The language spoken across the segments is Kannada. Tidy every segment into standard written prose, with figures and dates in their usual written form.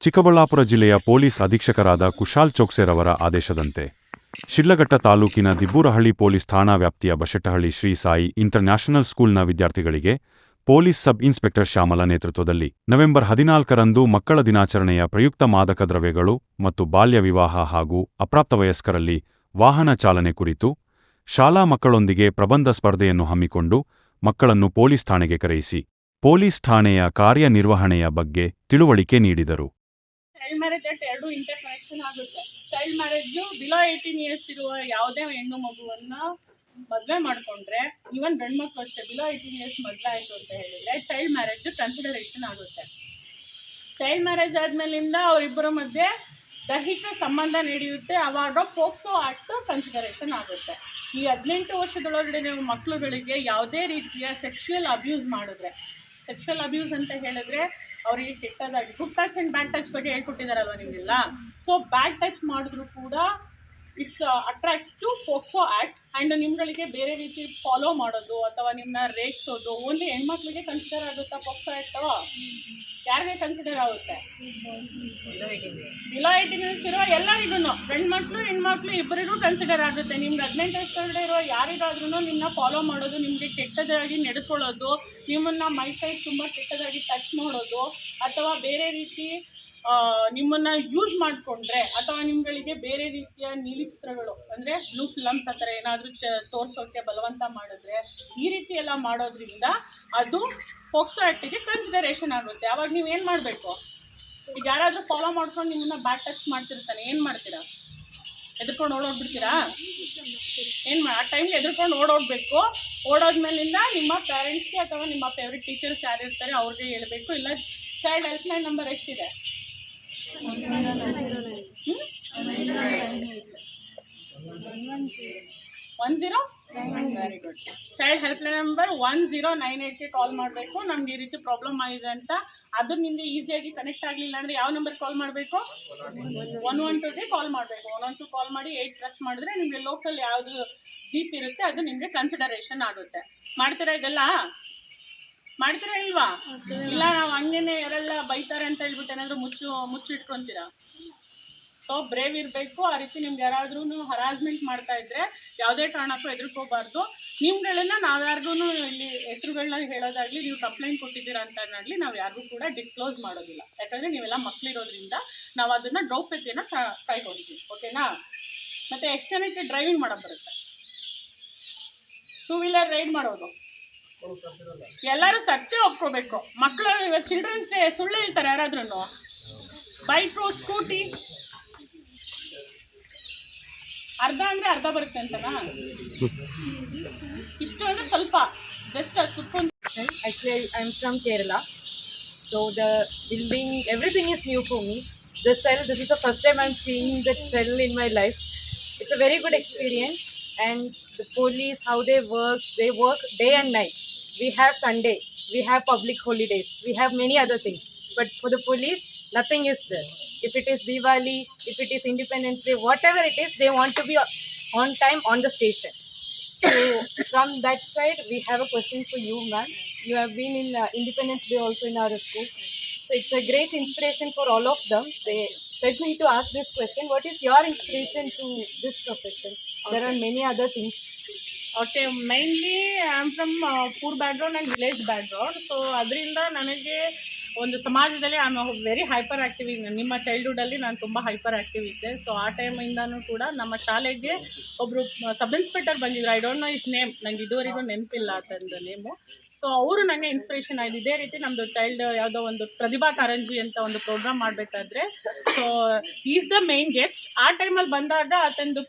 ಚಿಕ್ಕಬಳ್ಳಾಪುರ ಜಿಲ್ಲೆಯ ಪೊಲೀಸ್ ಅಧೀಕ್ಷಕರಾದ ಕುಶಾಲ್ ಚೋಕ್ಸೆರವರ ಆದೇಶದಂತೆ ಶಿಡ್ಲಘಟ್ಟ ತಾಲೂಕಿನ ದಿಬ್ಬೂರಹಳ್ಳಿ ಪೊಲೀಸ್ ಠಾಣಾ ವ್ಯಾಪ್ತಿಯ ಬಶೆಟ್ಟಹಳ್ಳಿ ಶ್ರೀ ಸಾಯಿ ಇಂಟರ್ನ್ಯಾಷನಲ್ ಸ್ಕೂಲ್ನ ವಿದ್ಯಾರ್ಥಿಗಳಿಗೆ ಪೊಲೀಸ್ ಸಬ್ ಇನ್ಸ್ಪೆಕ್ಟರ್ ಶ್ಯಾಮಲ ನೇತೃತ್ವದಲ್ಲಿ ನವೆಂಬರ್ 14ರಂದು ಮಕ್ಕಳ ದಿನಾಚರಣೆಯ ಪ್ರಯುಕ್ತ ಮಾದಕ ದ್ರವ್ಯಗಳು ಮತ್ತು ಬಾಲ್ಯ ವಿವಾಹ ಹಾಗೂ ಅಪ್ರಾಪ್ತ ವಯಸ್ಕರಲ್ಲಿ ವಾಹನ ಚಾಲನೆ ಕುರಿತು ಶಾಲಾ ಮಕ್ಕಳೊಂದಿಗೆ ಪ್ರಬಂಧ ಸ್ಪರ್ಧೆಯನ್ನು ಹಮ್ಮಿಕೊಂಡು ಮಕ್ಕಳನ್ನು ಪೊಲೀಸ್ ಠಾಣೆಗೆ ಕರೆಯಿಸಿ ಪೊಲೀಸ್ ಠಾಣೆಯ ಕಾರ್ಯನಿರ್ವಹಣೆಯ ಬಗ್ಗೆ ತಿಳುವಳಿಕೆ ನೀಡಿದರು. Child marriage act 2 inter connection ಆಗುತ್ತೆ. ಚೈಲ್ಡ್ ಮ್ಯಾರೇಜು ಬಿಲೋ 18 ಇಯರ್ಸ್ ಇರುವ ಯಾವುದೇ ಹೆಣ್ಣು ಮಗುವನ್ನ ಮದುವೆ ಮಾಡಿಕೊಂಡ್ರೆ, ಈವನ್ ಗಂಡು ಮಕ್ಕಳು ಅಷ್ಟೇ, ಬಿಲೋ 18 ಇಯರ್ಸ್ ಮದುವೆ ಆಯಿತು ಅಂತ ಹೇಳಿದರೆ ಚೈಲ್ಡ್ ಮ್ಯಾರೇಜ್ ಕನ್ಸಿಡರೇಷನ್ ಆಗುತ್ತೆ. ಚೈಲ್ಡ್ ಮ್ಯಾರೇಜ್ ಆದಮೇಲಿಂದ ಅವರಿಬ್ಬರ ಮಧ್ಯೆ ದೈಹಿಕ ಸಂಬಂಧ ನಡೆಯುತ್ತೆ. ಆವಾಗ ಪೋಕ್ಸೋ ಆಕ್ಟ್ ಕನ್ಸಿಡರೇಷನ್ ಆಗುತ್ತೆ. ಈ 18 ವರ್ಷದೊಳಗಡೆ ನೀವು ಮಕ್ಕಳುಗಳಿಗೆ ಯಾವುದೇ ರೀತಿಯ ಸೆಕ್ಷುವಲ್ ಅಬ್ಯೂಸ್ ಮಾಡಿದ್ರೆ, ಸೆಕ್ಷುವಲ್ ಅಬ್ಯೂಸ್ ಅಂತ ಹೇಳಿದ್ರೆ ಅವರಿಗೆ ಕೆಟ್ಟದಾಗಿ good touch and bad touch ಬಗ್ಗೆ ಹೇಳ್ಕೊಟ್ಟಿದ್ದಾರಲ್ವ ನಿಮಗೆಲ್ಲ. ಸೊ ಬ್ಯಾಡ್ ಟಚ್ ಮಾಡಿದ್ರು ಕೂಡ it's attracts to POCSO act. And ನಿಮ್ಗಳಿಗೆ ಬೇರೆ ರೀತಿ ಫಾಲೋ ಮಾಡೋದು ಅಥವಾ ನಿಮ್ಮನ್ನ ರೇಗಿಸೋದು ಓನ್ಲಿ ಹೆಣ್ಮಕ್ಳಿಗೆ ಕನ್ಸಿಡರ್ ಆಗುತ್ತಾ ಪೋಕ್ಸೋ ಆ್ಯಕ್ಟು? ಯಾರಿಗೆ ಕನ್ಸಿಡರ್ ಆಗುತ್ತೆ? ಬಿಲೋ 18 ಇಯರ್ಸ್ ಇರೋ ಎಲ್ಲರಿಗೂ, ಗಂಡ್ಮಕ್ಳು ಹೆಣ್ಮಕ್ಳು ಇಬ್ಬರಿಗೂ ಕನ್ಸಿಡರ್ ಆಗುತ್ತೆ. ನಿಮ್ಗೆ 18 ವರ್ಷದೊಳಗಡೆ ಇರೋ ಯಾರಿಗಾದ್ರೂ ನಿಮ್ಮನ್ನ ಫಾಲೋ ಮಾಡೋದು, ನಿಮಗೆ ಕೆಟ್ಟದಾಗಿ ನಡೆದುಕೊಳ್ಳೋದು, ನಿಮ್ಮನ್ನು ಮೈಕೈ ತುಂಬ ಕೆಟ್ಟದಾಗಿ ಟಚ್ ಮಾಡೋದು ಅಥವಾ ಬೇರೆ ರೀತಿ ನಿಮ್ಮನ್ನು ಯೂಸ್ ಮಾಡಿಕೊಂಡ್ರೆ ಅಥವಾ ನಿಮ್ಗಳಿಗೆ ಬೇರೆ ರೀತಿಯ ನೀಲಿ ಚಿತ್ರಗಳು ಅಂದರೆ ಬ್ಲೂ ಫಿಲಮ್ಸ್ ಆ ಥರ ಏನಾದರೂ ತೋರಿಸೋಕ್ಕೆ ಬಲವಂತ ಮಾಡಿದ್ರೆ, ಈ ರೀತಿ ಎಲ್ಲ ಮಾಡೋದ್ರಿಂದ ಅದು ಪೋಕ್ಸೋ ಆ್ಯಕ್ಟಿಗೆ ಕನ್ಸಿಡರೇಷನ್ ಆಗುತ್ತೆ. ಆವಾಗ ನೀವು ಏನು ಮಾಡಬೇಕು? ಈಗ ಯಾರಾದರೂ ಫಾಲೋ ಮಾಡ್ಕೊಂಡು ನಿಮ್ಮನ್ನ ಬ್ಯಾಡ್ ಟಚ್ ಮಾಡ್ತಿರ್ತಾನೆ, ಏನು ಮಾಡ್ತೀರಾ? ಎದ್ರುಕೊಂಡು ಓಡೋಗ್ಬಿಡ್ತೀರಾ? ಆ ಟೈಮ್ಗೆ ಎದ್ರುಕೊಂಡು ಓಡೋಗ್ಬೇಕು. ಓಡೋದ್ಮೇಲಿಂದ ನಿಮ್ಮ ಪೇರೆಂಟ್ಸ್ಗೆ ಅಥವಾ ನಿಮ್ಮ ಫೇವ್ರೆಟ್ ಟೀಚರ್ಸ್ ಯಾರು ಇರ್ತಾರೆ ಅವ್ರಿಗೆ ಹೇಳ್ಬೇಕು. ಇಲ್ಲ ಚೈಲ್ಡ್ ಹೆಲ್ಪ್ಲೈನ್ ನಂಬರ್ ಎಷ್ಟಿದೆ? 10? Very good. Child helpline number 1098ಗೆ ಕಾಲ್ ಮಾಡಬೇಕು. ನಮ್ಗೆ ಈ ರೀತಿ ಪ್ರಾಬ್ಲಮ್ ಆಗಿದೆ ಅಂತ. ಅದು ನಿಮಗೆ ಈಸಿಯಾಗಿ ಕನೆಕ್ಟ್ ಆಗಲಿಲ್ಲ ಅಂದರೆ ಯಾವ ನಂಬರ್ ಕಾಲ್ ಮಾಡಬೇಕು? 112ಗೆ ಕಾಲ್ ಮಾಡಬೇಕು. 112 ಕಾಲ್ ಮಾಡಿ 8 ಪ್ರೆಸ್ ಮಾಡಿದ್ರೆ ನಿಮಗೆ ಲೋಕಲ್ ಯಾವುದು ಜೀಪ್ ಇರುತ್ತೆ ಅದು ನಿಮಗೆ ಕನ್ಸಿಡರೇಷನ್ ಆಗುತ್ತೆ. ಮಾಡ್ತೀರಾ ಇದೆಲ್ಲ? ಮಾಡ್ತೀರಾ ಇಲ್ವಾ? ಇಲ್ಲ ನಾವು ಹಂಗೇನೆ ಯಾರೆಲ್ಲ ಬೈತಾರೆ ಅಂತ ಹೇಳ್ಬಿಟ್ಟು ಏನಾದರೂ ಮುಚ್ಚಿಟ್ಕೊತೀರಾ? ಸೊ ಬ್ರೇವ್ ಇರಬೇಕು. ಆ ರೀತಿ ನಿಮ್ಗೆ ಯಾರಾದ್ರೂ ಹರಾಸ್ಮೆಂಟ್ ಮಾಡ್ತಾ ಇದ್ರೆ ಯಾವುದೇ ಕಾರಣಕ್ಕೂ ಹೆದರ್ಕೋಬಾರ್ದು. ನಿಮ್ಗಳನ್ನ ನಾವು ಯಾರಿಗೂ ಇಲ್ಲಿ ಹೆಸರುಗಳನ್ನ ಹೇಳೋದಾಗಲಿ, ನೀವು ಕಂಪ್ಲೇಂಟ್ ಕೊಟ್ಟಿದ್ದೀರಾ ಅಂತ ಅನ್ನೋದಾಗಲಿ ನಾವು ಯಾರಿಗೂ ಕೂಡ ಡಿಸ್ಕ್ಲೋಸ್ ಮಾಡೋದಿಲ್ಲ. ಯಾಕಂದರೆ ನೀವೆಲ್ಲ ಮಕ್ಕಳಿರೋದ್ರಿಂದ ನಾವು ಅದನ್ನು ಗೌಪ್ಯತೆಯನ್ನು ಕಾಯ್ಕೊಳ್ತೀವಿ. ಓಕೆನಾ? ಮತ್ತು ಎಷ್ಟು ಜನಕ್ಕೆ ಡ್ರೈವಿಂಗ್ ಮಾಡೋಕ್ಕೆ ಬರುತ್ತೆ? 2 ವೀಲರ್ ರೈಡ್ ಮಾಡೋದು ಎಲ್ಲರೂ ಸತ್ಯ ಒಪ್ಕೋಬೇಕು. ಮಕ್ಕಳು ಇವಾಗ ಚಿಲ್ಡ್ರನ್ಸ್ ಡೇ ಸುಳ್ಳು ಹೇಳ್ತಾರೆ ಯಾರಾದ್ರೂ. ಬೈಕು, ಸ್ಕೂಟಿ ಅರ್ಧ ಅಂದರೆ ಅರ್ಧ ಬರುತ್ತೆ ಅಂತನಾ? ಇಷ್ಟು ಅಂದರೆ ಸ್ವಲ್ಪ ಜಸ್ಟ್ ಅದು ಕುತ್ಕೊಂಡು. Actually, I'm from Kerala, so the building, everything is new for me. The cell, this is the first time I'm seeing that cell in my life. It's a very good experience, and the police, how they work day and night. We have Sunday, we have public holidays, we have many other things, but for the police, nothing is there. If it is Diwali, if it is Independence Day, whatever it is, they want to be on time on the station. So from that side, we have a question for you, ma'am. You have been in Independence Day also in our school. So it's a great inspiration for all of them. They said me to ask this question. What is your inspiration to this profession? Okay. There are many other things. Okay, mainly I am from poor background and village background. So ಅದರಿಂದ ನನಗೆ ಒಂದು ಸಮಾಜದಲ್ಲಿ I am very hyperactive. ನಿಮ್ಮ ಚೈಲ್ಡ್ಹುಡ್ಡಲ್ಲಿ ನಾನು ತುಂಬ ಹೈಪರ್ ಆ್ಯಕ್ಟಿವ್ ಇದ್ದೆ. ಸೊ ಆ ಟೈಮಿಂದನೂ ಕೂಡ ನಮ್ಮ ಶಾಲೆಗೆ ಒಬ್ಬರು ಸಬ್ ಇನ್ಸ್ಪೆಕ್ಟರ್ ಬಂದಿದ್ರು. I don't know is name, ನನಗೆ ಇದುವರೆಗೂ ನೆನಪಿಲ್ಲ ಆತಂದು ನೇಮು. ಸೊ ಅವರು ನನಗೆ ಇನ್ಸ್ಪಿರೇಷನ್ ಆಯಿತು. ಇದೇ ರೀತಿ ನಮ್ಮದು ಚೈಲ್ಡ್ ಯಾವುದೋ ಒಂದು ಪ್ರತಿಭಾ ಕಾರಂಜಿ ಅಂತ ಒಂದು ಪ್ರೋಗ್ರಾಮ್ ಮಾಡಬೇಕಾದ್ರೆ, so is the main guest. ಆ ಟೈಮಲ್ಲಿ ಬಂದಾಗ ಆತಂದು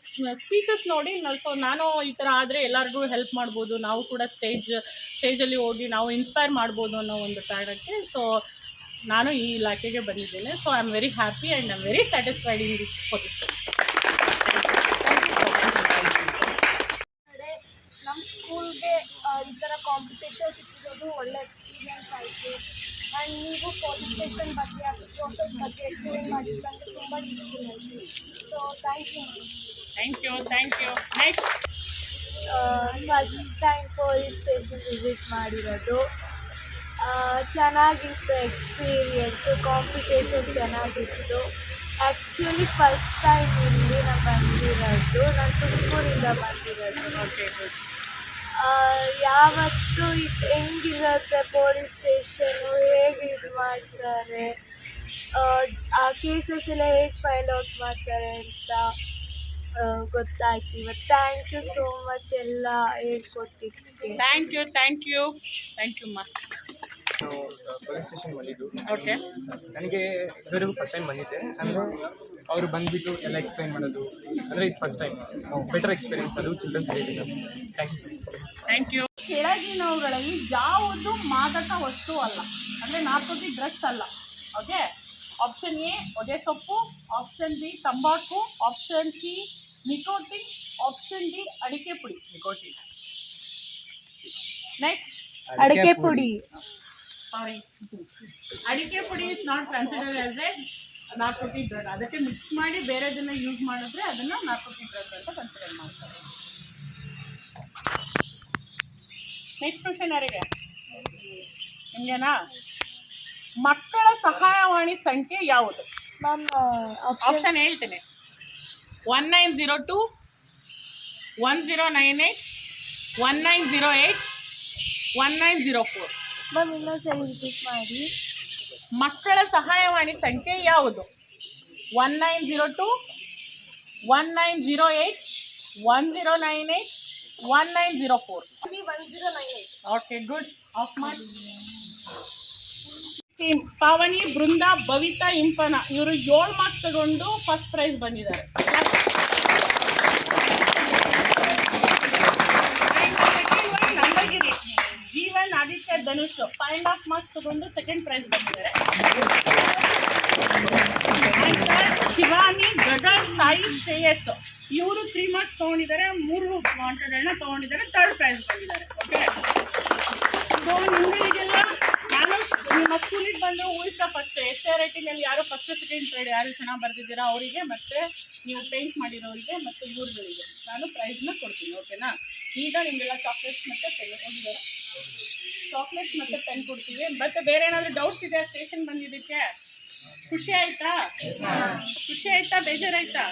ಸ್ಪೀಚಸ್ ನೋಡಿ ಸೊ ನಾನು ಈ ಥರ ಆದರೆ ಎಲ್ಲರಿಗೂ ಹೆಲ್ಪ್ ಮಾಡ್ಬೋದು, ನಾವು ಕೂಡ ಸ್ಟೇಜಲ್ಲಿ ಹೋಗಿ ನಾವು ಇನ್ಸ್ಪೈರ್ ಮಾಡ್ಬೋದು ಅನ್ನೋ ಒಂದು ಕಾರಣಕ್ಕೆ ಸೊ ನಾನು ಈ ಇಲಾಖೆಗೆ ಬಂದಿದ್ದೇನೆ. So I am very happy and I am very satisfied in this position. ನಮ್ಮ ಸ್ಕೂಲ್ಗೆ ಈ ಥರ ಕಾಂಪಿಟೇಷನ್ಸ್ ಇಟ್ಟಿರೋದು ಒಳ್ಳೆ ಎಕ್ಸ್ಪೀರಿಯನ್ಸ್ ಆಯಿತು. ಆ್ಯಂಡ್ ನೀವು ಪೊಲೀಸ್ ಸ್ಟೇಷನ್ ಬಗ್ಗೆ ಪ್ರೋಸೆಸ್ ಬಗ್ಗೆ ಎಕ್ಸ್ಪ್ಲೇನ್ ಮಾಡಿದ್ದು ನನಗೆ ತುಂಬ ಯೂಸ್ಫುಲ್ ಆಯಿತು. So thank you. Thank you. Next first time police station visit ಮಾಡಿರೋದು. ಚೆನ್ನಾಗಿತ್ತು ಎಕ್ಸ್ಪೀರಿಯನ್ಸು, ಕಾಂಪಿಟೇಷನ್ ಚೆನ್ನಾಗಿತ್ತು. ಆ್ಯಕ್ಚುಲಿ ಫಸ್ಟ್ ಟೈಮ್ ಇಲ್ಲಿ ನಾನು ಬಂದಿರೋದು, ನಾನು ತುಮಕೂರಿಂದ ಬಂದಿರೋದು. Okay good. ಯಾವತ್ತು ಇದು ಹೆಂಗಿರುತ್ತೆ ಪೊಲೀಸ್ ಸ್ಟೇಷನು, ಹೇಗೆ ಇದು ಮಾಡ್ತಾರೆ, ಆ ಕೇಸಸ್ ಎಲ್ಲ ಹೇಗೆ ಫೈಲ್ ಔಟ್ ಮಾಡ್ತಾರೆ ಅಂತ ಗೊತ್ತಾಯ್ತು ಇವತ್ತು. ಥ್ಯಾಂಕ್ ಯು ಸೋ ಮಚ್ ಎಲ್ಲ ಹೇಳ್ಕೊಟ್ಟಿದ್ದಕ್ಕೆ. ಥ್ಯಾಂಕ್ ಯು ಮಾ. ನಾವು ಪೊಲೀಸ್ ಸ್ಟೇಷನ್ ಬಂದಿದ್ದು. ಓಕೆ. ನನಗೆ ಇದುವರೆಗೂ ಫಸ್ಟ್ ಟೈಮ್ ಬಂದಿದ್ದೆ. ಅಂದರೆ ಅವರು ಬಂದುಬಿಟ್ಟು ಎಲ್ಲ ಎಕ್ಸ್ಪ್ಲೈನ್ ಮಾಡೋದು, ಅಂದರೆ ಇದು ಫಸ್ಟ್ ಟೈಮ್ ಬೆಟರ್ ಎಕ್ಸ್ಪೀರಿಯನ್ಸ್ ಅದು ಚಿಲ್ಡ್ರನ್ಸ್ ಏರಿಯಾದ. Thank you. ಕೆಳಗಿನವುಗಳಲ್ಲಿ ಯಾವುದು ಮಾದಕ ವಸ್ತು ಅಲ್ಲ, ಅಂದರೆ ನಾರ್ಕೋಟಿಕ್ ಡ್ರಗ್ಸ್ ಅಲ್ಲ. ಓಕೆ. ಆಪ್ಷನ್ ಎ ಒದೆ ಸೊಪ್ಪು, ಆಪ್ಷನ್ ಬಿ ತಂಬಾಕು, option C nicotine, option D ಅಡಿಕೆ ಪುಡಿ. ನಿಕೋಟಿನ್. ನೆಕ್ಸ್ಟ್ ಅಡಿಕೆ ಪುಡಿ. ಸಾರಿ, ಅಡಿಕೆ ಪುಡಿ is not considered as a narcotic drug. ಅದಕ್ಕೆ ಮಿಕ್ಸ್ ಮಾಡಿ ಬೇರೆದನ್ನ ಯೂಸ್ ಮಾಡಿದ್ರೆ ಅದನ್ನು ನಾರ್ಕೋಟಿಕ್ ಡ್ರಗ್ ಅಂತ ಕನ್ಸಿಡರ್ ಮಾಡ್ತಾರೆ. ನೆಕ್ಸ್ಟ್ ಕ್ವಶನ್ ಯಾರಿಗೆ? ನಿಮಗೇನಾ? ಮಕ್ಕಳ ಸಹಾಯವಾಣಿ ಸಂಖ್ಯೆ ಯಾವುದು? ಮ್ಯಾಮ್ ಆಪ್ಷನ್ ಹೇಳ್ತೇನೆ. 1902, 1098, 1908, 1904. ಮ್ಯಾಮ್ ಇನ್ನೊಂದ್ಸರಿ ರಿಪೀಟ್ ಮಾಡಿ. ಮಕ್ಕಳ ಸಹಾಯವಾಣಿ ಸಂಖ್ಯೆ ಯಾವುದು? 1902, 1908, 1098, 1904. 1098. Okay good. ಆಫ್ ಮಾಡಿ. ಟೀಮ್ ಪಾವನಿ, ಬೃಂದ, ಭವಿತಾ, ಇಂಪನ ಇವರು 7 ಮಾರ್ಕ್ಸ್ ತಗೊಂಡು ಫಸ್ಟ್ ಪ್ರೈಸ್ ಬಂದಿದ್ದಾರೆ. ನಂಬರ್ಗಿರಿ ಜೀವನ್, ಆದಿತ್ಯ, ಧನುಷ್ 5.5 ಮಾರ್ಕ್ಸ್ ತಗೊಂಡು ಸೆಕೆಂಡ್ ಪ್ರೈಸ್ ಬಂದಿದ್ದಾರೆ. ಶಿವಾನಿ, ಗಗನ್, ಸಾಯಿ, ಶ್ರೇಯಸ್ ಇವರು 3 ಮಾರ್ಕ್ಸ್ ತೊಗೊಂಡಿದ್ದಾರೆ, 3 ವಾಂಟೆಡ್ಗಳನ್ನ ತೊಗೊಂಡಿದ್ದಾರೆ, ಥರ್ಡ್ ಪ್ರೈಸ್ ಬಂದಿದ್ದಾರೆ. ಓಕೆ. ಸೊ ನಿಮಗೆಲ್ಲ ನಾನು ನಿಮ್ಮ ಸ್ಕೂಲಿಗೆ ಬಂದು ಊಹಿಸ್ತಾ ಫಸ್ಟ್ ಎಷ್ಟೇ ರೇಟಿಂಗಲ್ಲಿ ಯಾರು ಫಸ್ಟ್ ಸೆಕೆಂಡ್ ಥರ್ಡ್ ಯಾರು ಚೆನ್ನಾಗಿ ಬರೆದಿದ್ದೀರಾ ಅವರಿಗೆ, ಮತ್ತು ನೀವು ಪೇಂಟ್ ಮಾಡಿರೋರಿಗೆ ಮತ್ತು ಇವ್ರುಗಳಿಗೆ ನಾನು ಪ್ರೈಸ್ನ ಕೊಡ್ತೀನಿ. ಓಕೆನಾ? ಈಗ ನಿಮಗೆಲ್ಲ ಚಾಕ್ಲೇಟ್ಸ್ ಮತ್ತು ಪೆನ್ ಹೋಗಿದ್ದಾರೆ. ಚಾಕ್ಲೇಟ್ಸ್ ಮತ್ತು ಪೆನ್ ಕೊಡ್ತೀವಿ. ಮತ್ತು ಬೇರೆ ಏನಾದರೂ ಡೌಟ್ಸ್ ಇದೆಯಾ ಸ್ಟೇಷನ್ ಬಂದಿದ್ದಕ್ಕೆ? ಖುಷಿ ಆಯಿತಾ? ಬೇಜಾರಾಯ್ತಾ?